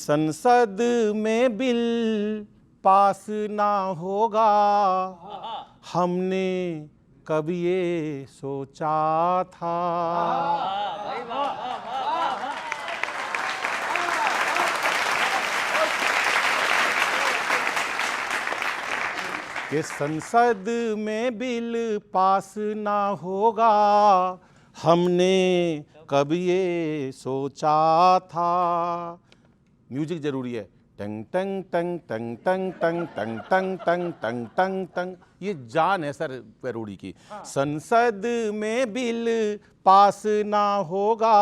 संसद में bill pass ना होगा, हमने कब ये सोचा था। कि संसद में बिल पास ना होगा, हमने कब ये सोचा था। म्यूजिक जरूरी है। टंग टंग टंग टंग टंग टंग टंग टंग टंग टंग टंग टंग, ये जान है सर पेरोडी की। संसद में बिल पास ना होगा,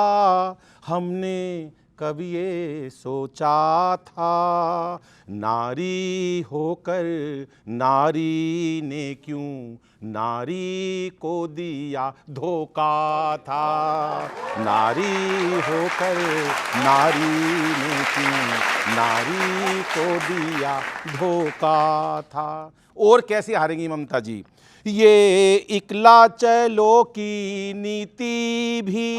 हमने कब ये सोचा था। नारी होकर नारी ने क्यों नारी को दिया धोखा था। नारी होकर नारी ने क्यों नारी को दिया धोखा था। और कैसे हारेंगी ममता जी। ये इकला चलो की नीति भी,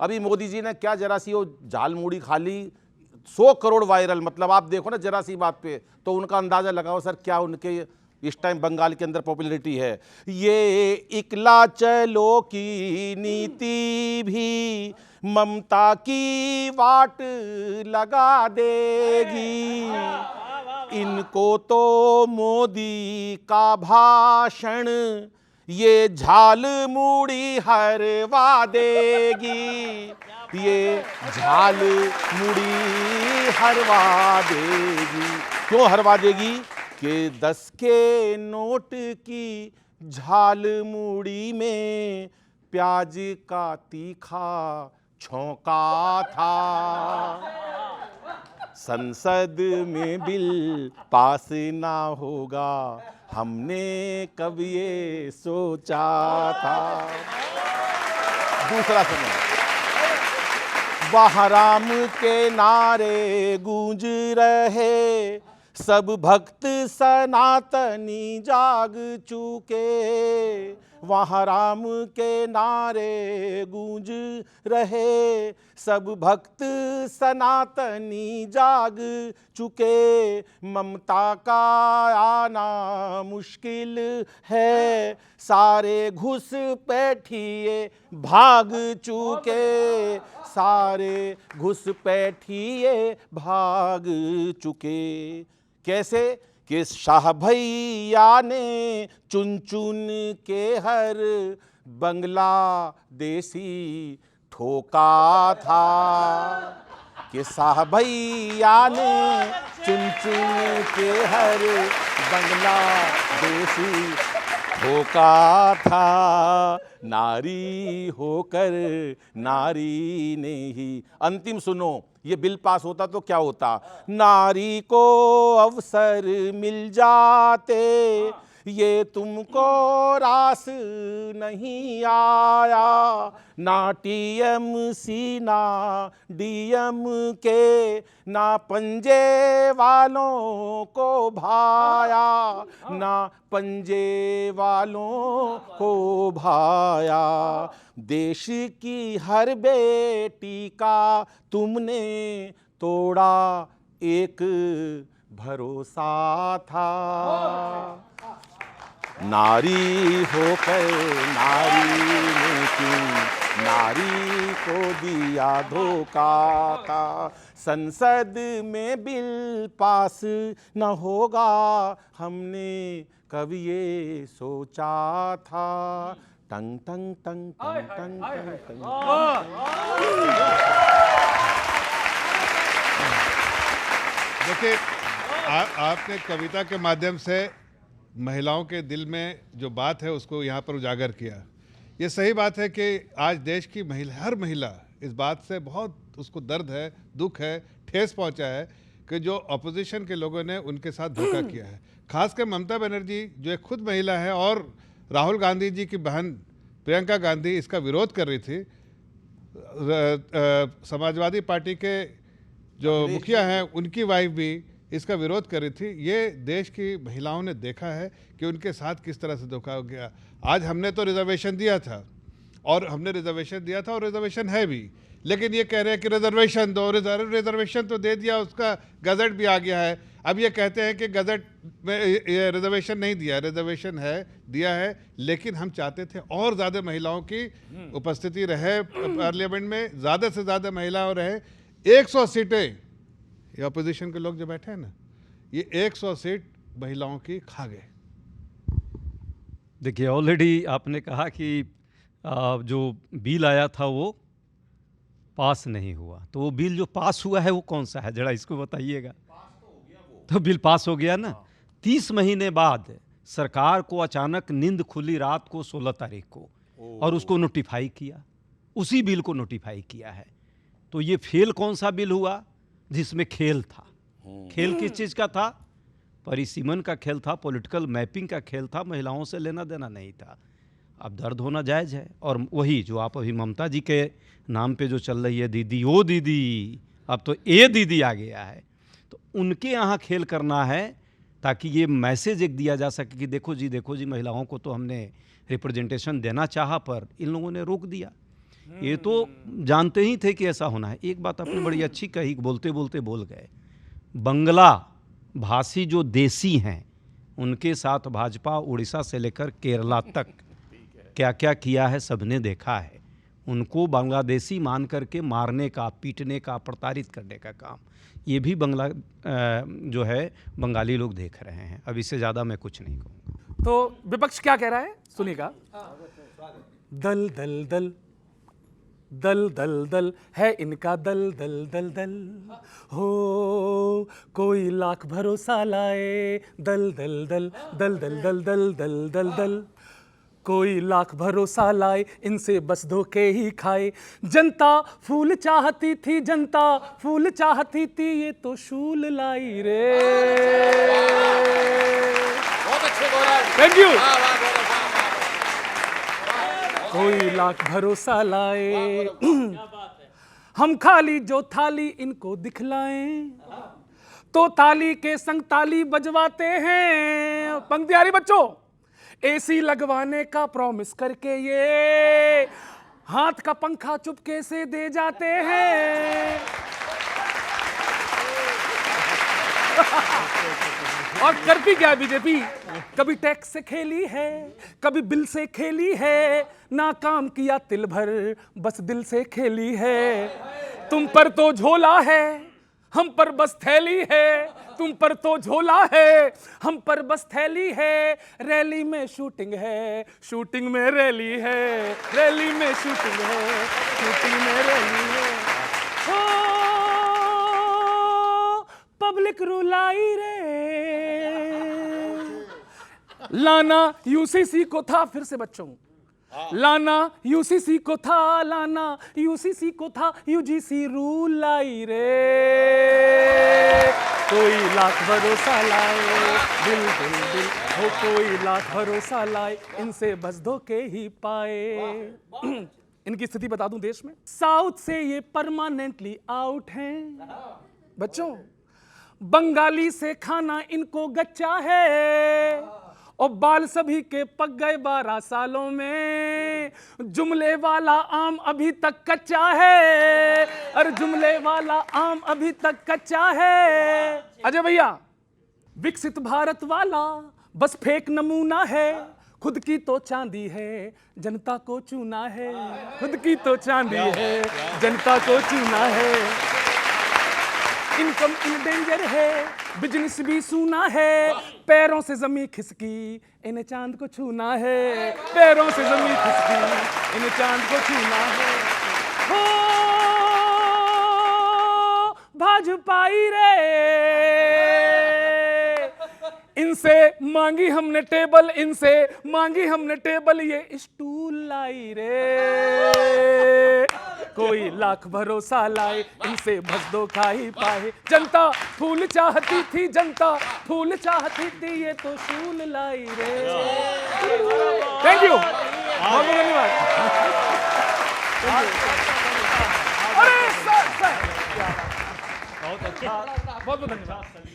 अभी मोदी जी ने क्या जरा सी वो झाल मूड़ी खा ली, 100 करोड़ वायरल। मतलब आप देखो ना जरा सी बात पे तो उनका अंदाजा लगाओ सर क्या उनके इस टाइम बंगाल के अंदर पॉपुलैरिटी है। ये इकला चलो की नीति भी ममता की वाट लगा देगी। इनको तो मोदी का भाषण ये झाल मूड़ी हरवा देगी। ये झाल मूड़ी हरवा देगी। क्यों हरवा देगी? कि 10 के नोट की झाल मूड़ी में प्याज का तीखा छौंका था। संसद में बिल पास ना होगा, हमने कब ये सोचा था। दूसरा समय, बहराम के नारे गूंज रहे, सब भक्त सनातनी जाग चुके। वहाँ राम के नारे गूंज रहे, सब भक्त सनातनी जाग चुके। ममता का आना मुश्किल है, सारे घुसपैठिए भाग चुके। सारे घुसपैठिए भाग चुके। कैसे? कि शाह भैया ने चुन चुन के हर बंगला देसी ठोका था। कि शाह भैया ने चुन चुन के हर बंगला देसी ठोका था। नारी होकर नारी ने ही। अंतिम सुनो, ये बिल पास होता तो क्या होता। नारी को अवसर मिल जाते, ये तुमको रास नहीं आया। ना टीएमसी ना डीएम के, ना पंजे वालों को भाया। ना पंजे वालों को भाया। देश की हर बेटी का तुमने तोड़ा एक भरोसा था। नारी होकर नारी ने क्यों नारी को दिया धोखा था। संसद में बिल पास न होगा, हमने कब ये सोचा था। टंग टंग टंग टंग टंग टंग टंग। देखिए, आपने कविता के माध्यम से महिलाओं के दिल में जो बात है उसको यहाँ पर उजागर किया। ये सही बात है कि आज देश की महिला, हर महिला इस बात से बहुत उसको दर्द है, दुख है, ठेस पहुँचा है कि जो अपोजिशन के लोगों ने उनके साथ धोखा किया है। खासकर ममता बनर्जी जो एक खुद महिला है और राहुल गांधी जी की बहन प्रियंका गांधी इसका विरोध कर रही थी। समाजवादी पार्टी के जो मुखिया हैं उनकी वाइफ भी इसका विरोध कर रही थी। ये देश की महिलाओं ने देखा है कि उनके साथ किस तरह से धोखा हो गया। आज हमने तो रिजर्वेशन दिया था और रिजर्वेशन है भी, लेकिन ये कह रहे हैं कि रिजर्वेशन दो, रिजर्वेशन तो दे दिया, उसका गजट भी आ गया है। अब ये कहते हैं कि गजट में ये रिजर्वेशन नहीं दिया, रिजर्वेशन है, दिया है, लेकिन हम चाहते थे और ज़्यादा महिलाओं की उपस्थिति रहे पार्लियामेंट में, ज़्यादा से ज़्यादा महिलाओं रहे। 100 सीटें ये अपोजिशन के लोग जो बैठे हैं ना, ये 100 सीट महिलाओं की खा गए। देखिए, ऑलरेडी आपने कहा कि जो बिल आया था वो पास नहीं हुआ, तो वो बिल जो पास हुआ है वो कौन सा है, जरा इसको बताइएगा। तो बिल पास हो गया ना। 30 महीने बाद सरकार को अचानक नींद खुली रात को 16 तारीख को, और उसको नोटिफाई किया, उसी बिल को नोटिफाई किया है। तो ये फेल कौन सा बिल हुआ जिसमें खेल था। खेल किस चीज़ का था? परिसीमन का खेल था, पॉलिटिकल मैपिंग का खेल था, महिलाओं से लेना देना नहीं था। अब दर्द होना जायज़ है। और वही जो आप अभी ममता जी के नाम पे जो चल रही है, दीदी ओ दीदी, अब तो ए दीदी आ गया है, तो उनके यहाँ खेल करना है ताकि ये मैसेज एक दिया जा सके कि देखो जी महिलाओं को तो हमने रिप्रेजेंटेशन देना चाहा पर इन लोगों ने रोक दिया। ये तो जानते ही थे कि ऐसा होना है। एक बात आपने बड़ी अच्छी कही, बोलते बोलते बोल गए। बंगला भाषी जो देसी हैं उनके साथ भाजपा उड़ीसा से लेकर केरला तक क्या क्या किया है सबने देखा है। उनको बांग्लादेशी मान करके मारने का, पीटने का, प्रताड़ित करने का काम ये भी जो है बंगाली लोग देख रहे हैं। अब इससे ज़्यादा मैं कुछ नहीं कहूँगा। तो विपक्ष क्या कह रहा है सुनिएगा। दल दल दल दल दल दल है इनका दल दल दल दल, हो कोई लाख भरोसा लाए, दल दल दल दल दल दल दल दल दल दल, कोई लाख भरोसा लाए, इनसे बस धोखे ही खाए। जनता फूल चाहती थी, जनता फूल चाहती थी, ये तो शूल लाई रे। बहुत अच्छे बोल रहा है। Thank you. वाह, वाह, बहुत अच्छा। कोई लाख भरोसा लाए, हम खाली जो थाली इनको दिखलाएं, तो ताली के संग ताली बजवाते हैं। पंक्ति आ रही बच्चों। एसी लगवाने का प्रॉमिस करके ये हाथ का पंखा चुपके से दे जाते हैं। और करती क्या बीजेपी? कभी टैक्स से खेली है, कभी बिल से खेली है, ना काम किया तिल भर, बस दिल से खेली है। तुम पर तो झोला है, हम पर बस थैली है, तुम पर तो झोला है, हम पर बस थैली है। रैली में शूटिंग है, शूटिंग में रैली है, रैली में शूटिंग है, शूटिंग में रैली है। ओ पब्लिक रुलाई रे, लाना यूसीसी को था। फिर से बच्चों, लाना यूसीसी को था, लाना यूसीसी को था, यूजीसी रूल लाई रे। कोई लाख भरोसा लाए, दिल दिल दिल हो, कोई लाख भरोसा लाए, इनसे बस धोखे ही पाए। इनकी स्थिति बता दूं देश में, साउथ से ये परमानेंटली आउट हैं बच्चों। बंगाली से खाना इनको गच्चा है, और बाल सभी के पक गए 12 सालों में। जुमले वाला आम अभी तक कच्चा है, अरे जुमले वाला आम अभी तक कच्चा है। अजय भैया, विकसित भारत वाला बस फेक नमूना है, खुद की तो चांदी है, जनता को चूना है, खुद की तो चांदी है, जनता को चूना है। इनकम इन डेंजर है, बिजनेस भी सूना है, पैरों से जमीन खिसकी, इन्हें चांद को छूना है, पैरों से जमीन खिसकी, इन्हें चांद को छूना है। हो भाजपाई रे, इनसे मांगी हमने टेबल, इनसे मांगी हमने टेबल, ये स्टूल लाई रे। कोई लाख भरोसा लाए, इनसे बस धोखा ही पाए। जनता फूल चाहती थी, जनता फूल चाहती थी, ये तो शूल लाई रे। थैंक यू, बहुत धन्यवाद। अरे सर, बहुत अच्छा, बहुत धन्यवाद।